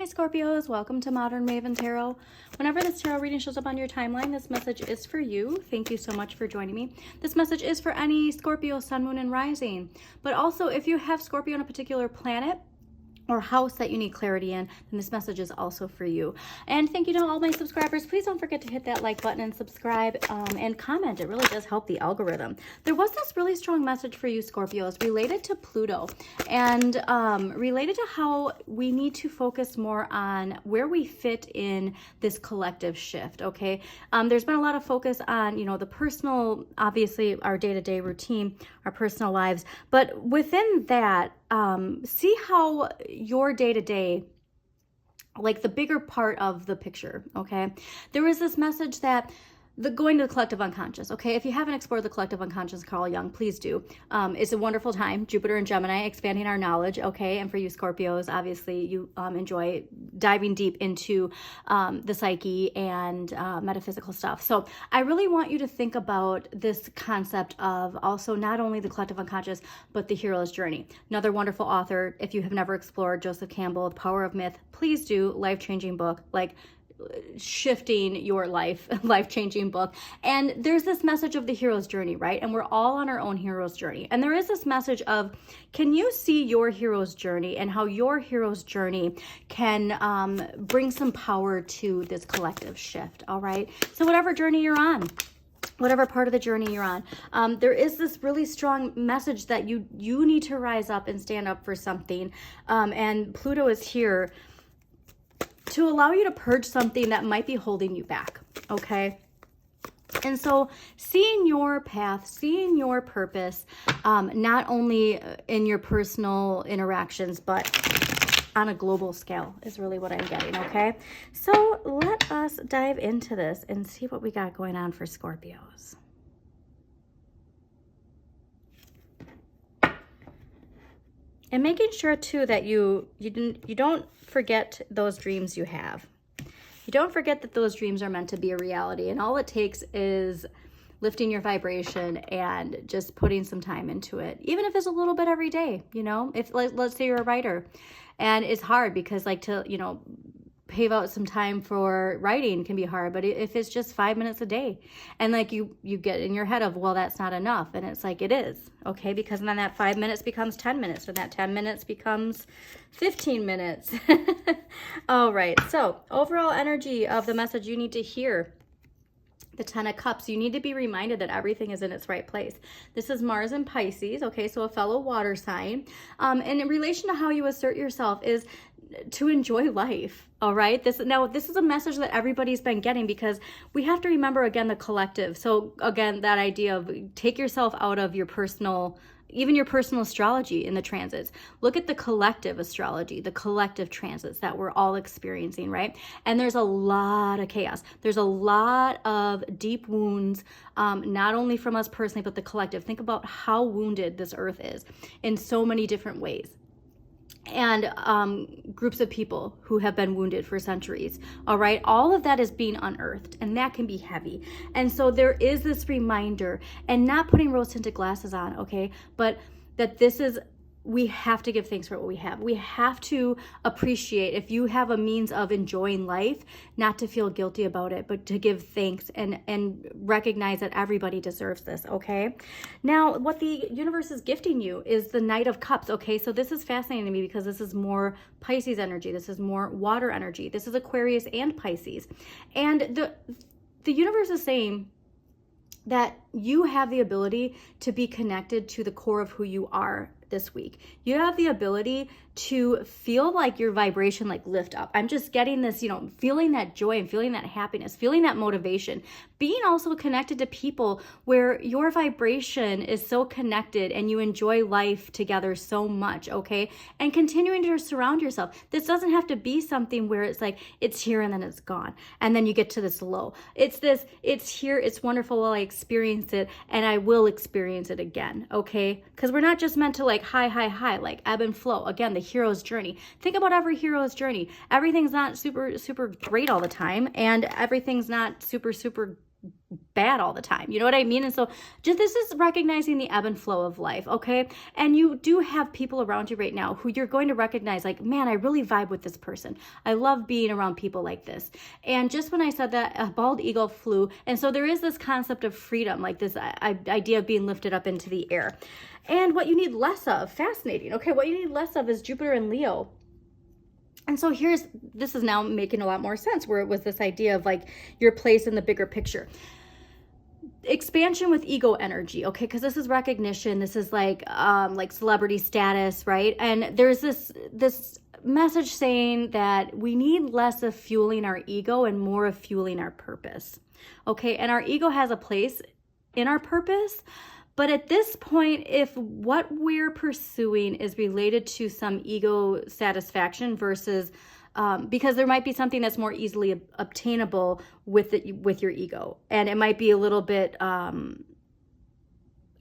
Scorpios, welcome to Modern Maven Tarot. Whenever this tarot reading shows up on your timeline, this message is for you. Thank you so much for joining me. This message is for any Scorpio, Sun, Moon, and Rising. But also, if you have Scorpio on a particular planet or house that you need clarity in, then this message is also for you. And thank you to all my subscribers. Please don't forget to hit that like button and subscribe and comment. It really does help the algorithm. There was this really strong message for you, Scorpios, related to Pluto and related to how we need to focus more on where we fit in this collective shift, okay? There's been a lot of focus on, the personal, obviously our day-to-day routine, our personal lives, but within that, see how your day-to-day, like the bigger part of the picture, okay? There was this message that going to the collective unconscious, okay? If you haven't explored the collective unconscious, Carl Jung, please do. It's a wonderful time. Jupiter and Gemini, expanding our knowledge, okay? And for you Scorpios, obviously you enjoy diving deep into the psyche and metaphysical stuff. So I really want you to think about this concept of also not only the collective unconscious, but the hero's journey. Another wonderful author, if you have never explored, Joseph Campbell, The Power of Myth, please do. Life-changing book, like shifting your life-changing book. And there's this message of the hero's journey, right? And we're all on our own hero's journey. And there is this message of, can you see your hero's journey and how your hero's journey can bring some power to this collective shift, all right? So whatever journey you're on, whatever part of the journey you're on, there is this really strong message that you need to rise up and stand up for something. And Pluto is here to allow you to purge something that might be holding you back, okay? And so seeing your path, seeing your purpose, not only in your personal interactions, but on a global scale is really what I'm getting, okay? So let us dive into this and see what we got going on for Scorpios. And making sure too that you don't forget those dreams you have. You don't forget that those dreams are meant to be a reality, and all it takes is lifting your vibration and just putting some time into it, even if it's a little bit every day. If let's say you're a writer and it's hard because to pave out some time for writing can be hard, but if it's just 5 minutes a day and you get in your head of, well, that's not enough, and it's like, it is, okay? Because then that 5 minutes becomes 10 minutes and that 10 minutes becomes 15 minutes. All right, so overall energy of the message you need to hear, the 10 of Cups, you need to be reminded that everything is in its right place. This is Mars and Pisces, okay, so a fellow water sign. And in relation to how you assert yourself is to enjoy life, all right? This is a message that everybody's been getting, because we have to remember, again, the collective. So again, that idea of take yourself out of your personal, even your personal astrology in the transits. Look at the collective astrology, the collective transits that we're all experiencing, right? And there's a lot of chaos. There's a lot of deep wounds, not only from us personally, but the collective. Think about how wounded this earth is in so many different ways. And groups of people who have been wounded for centuries, all right? All of that is being unearthed, and that can be heavy. And so there is this reminder, and not putting rose-tinted glasses on, okay? But that we have to give thanks for what we have. We have to appreciate, if you have a means of enjoying life, not to feel guilty about it, but to give thanks and recognize that everybody deserves this, okay? Now, what the universe is gifting you is the Knight of Cups, okay? So this is fascinating to me because this is more Pisces energy. This is more water energy. This is Aquarius and Pisces. And the universe is saying that you have the ability to be connected to the core of who you are this week. You have the ability to feel like your vibration lift up. I'm just getting this, feeling that joy and feeling that happiness, feeling that motivation, being also connected to people where your vibration is so connected and you enjoy life together so much, okay? And continuing to surround yourself. This doesn't have to be something where it's like, it's here and then it's gone. And then you get to this low. It's here, it's wonderful while I experience it, and I will experience it again, okay? Because we're not just meant to high, like ebb and flow. Again, the hero's journey. Think about every hero's journey. Everything's not super great all the time, and everything's not super bad all the time. You know what I mean? And so just this is recognizing the ebb and flow of life, okay? And you do have people around you right now who you're going to recognize like, man, I really vibe with this person. I love being around people like this. And just when I said that, a bald eagle flew. And so there is this concept of freedom, like this idea of being lifted up into the air. And what you need less of, fascinating. Okay, what you need less of is Jupiter and Leo. And so this is now making a lot more sense, where it was this idea of like your place in the bigger picture. Expansion with ego energy, okay? Because this is recognition. This is like celebrity status, right? And there's this message saying that we need less of fueling our ego and more of fueling our purpose, okay? And our ego has a place in our purpose, but at this point, if what we're pursuing is related to some ego satisfaction versus because there might be something that's more easily obtainable with your ego, and it might be a little bit out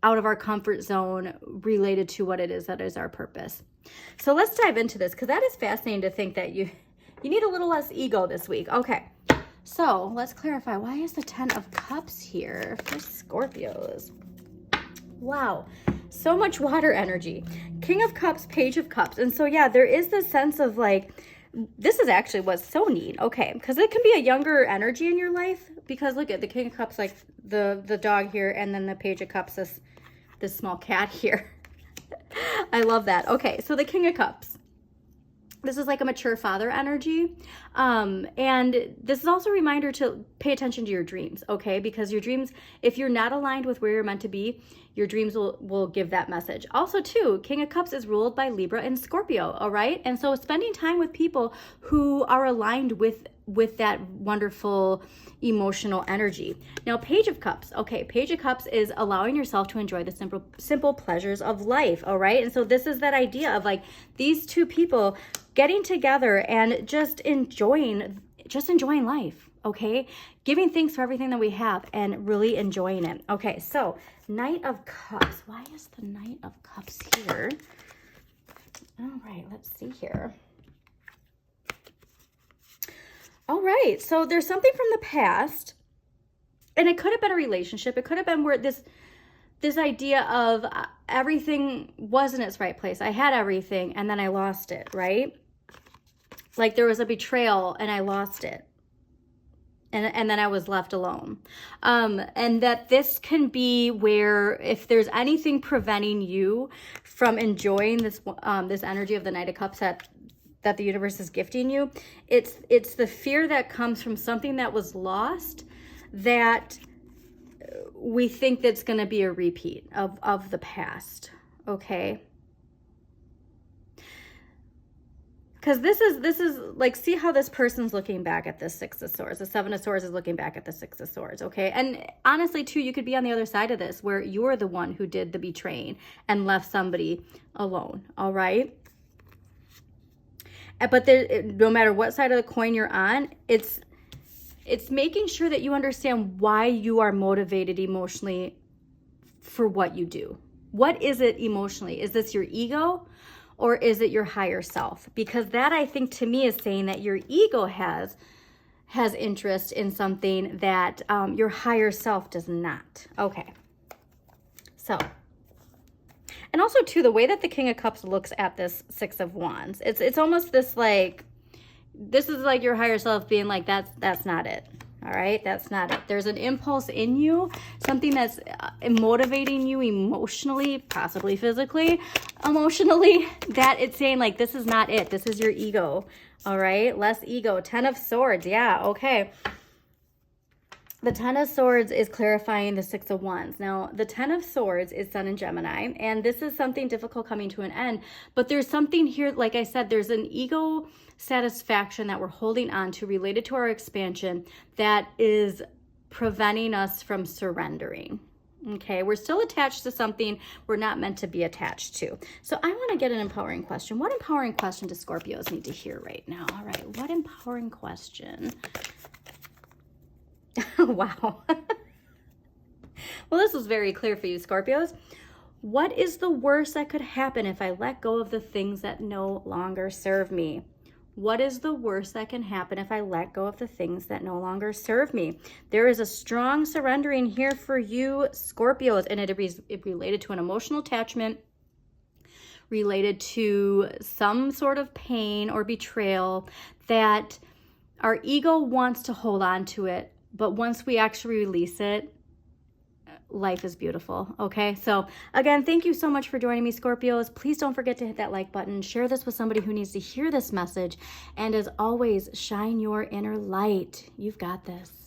of our comfort zone related to what it is that is our purpose. So let's dive into this, because that is fascinating to think that you need a little less ego this week. Okay, so let's clarify, why is the 10 of Cups here for Scorpios? Wow, so much water energy. King of Cups, Page of Cups. And so yeah, there is this sense of like, this is actually what's so neat, okay? Because it can be a younger energy in your life, because look at the King of Cups, like the dog here, and then the Page of Cups, this small cat here. I love that. Okay, so the King of Cups. This is like a mature father energy. And this is also a reminder to pay attention to your dreams, okay? Because your dreams, if you're not aligned with where you're meant to be, your dreams will give that message. Also too, King of Cups is ruled by Libra and Scorpio, all right? And so spending time with people who are aligned with that wonderful emotional energy. Now, Page of Cups. Okay, Page of Cups is allowing yourself to enjoy the simple pleasures of life, all right? And so this is that idea of like these two people getting together and just enjoying life, okay? Giving thanks for everything that we have and really enjoying it. Okay, so Knight of Cups. Why is the Knight of Cups here? All right, let's see here. All right, so there's something from the past, and it could have been a relationship. It could have been where this idea of everything was in its right place. I had everything, and then I lost it, right? Like there was a betrayal, and I lost it. And then I was left alone. And that this can be where if there's anything preventing you from enjoying this energy of the Knight of Cups that the universe is gifting you, it's the fear that comes from something that was lost that we think that's going to be a repeat of the past, okay? Because this is like, see how this person's looking back at the Six of Swords. The Seven of Swords is looking back at the Six of Swords, okay? And honestly, too, you could be on the other side of this, where you're the one who did the betraying and left somebody alone, all right? But no matter what side of the coin you're on, it's making sure that you understand why you are motivated emotionally for what you do. What is it emotionally? Is this your ego? Or is it your higher self? Because that, I think, to me, is saying that your ego has interest in something that your higher self does not. Okay. So, and also, too, the way that the King of Cups looks at this Six of Wands, it's almost this like, this is like your higher self being like, that's not it. All right, that's not it. There's an impulse in you, something that's motivating you emotionally, possibly physically, emotionally, that it's saying like, this is not it. This is your ego. All right, less ego. 10 of Swords. Yeah, okay. The 10 of Swords is clarifying the 6 of Wands. Now, the 10 of Swords is Sun in Gemini, and this is something difficult coming to an end. But there's something here, like I said, there's an ego satisfaction that we're holding on to related to our expansion that is preventing us from surrendering. Okay, we're still attached to something we're not meant to be attached to. So I want to get an empowering question. What empowering question do Scorpios need to hear right now? All right, what empowering question? Wow. Well, this was very clear for you, Scorpios. What is the worst that could happen if I let go of the things that no longer serve me? What is the worst that can happen if I let go of the things that no longer serve me? There is a strong surrendering here for you, Scorpios, and it related to an emotional attachment, related to some sort of pain or betrayal that our ego wants to hold on to it. But once we actually release it, life is beautiful. Okay, so again, thank you so much for joining me, Scorpios. Please don't forget to hit that like button, share this with somebody who needs to hear this message, and as always, shine your inner light. You've got this.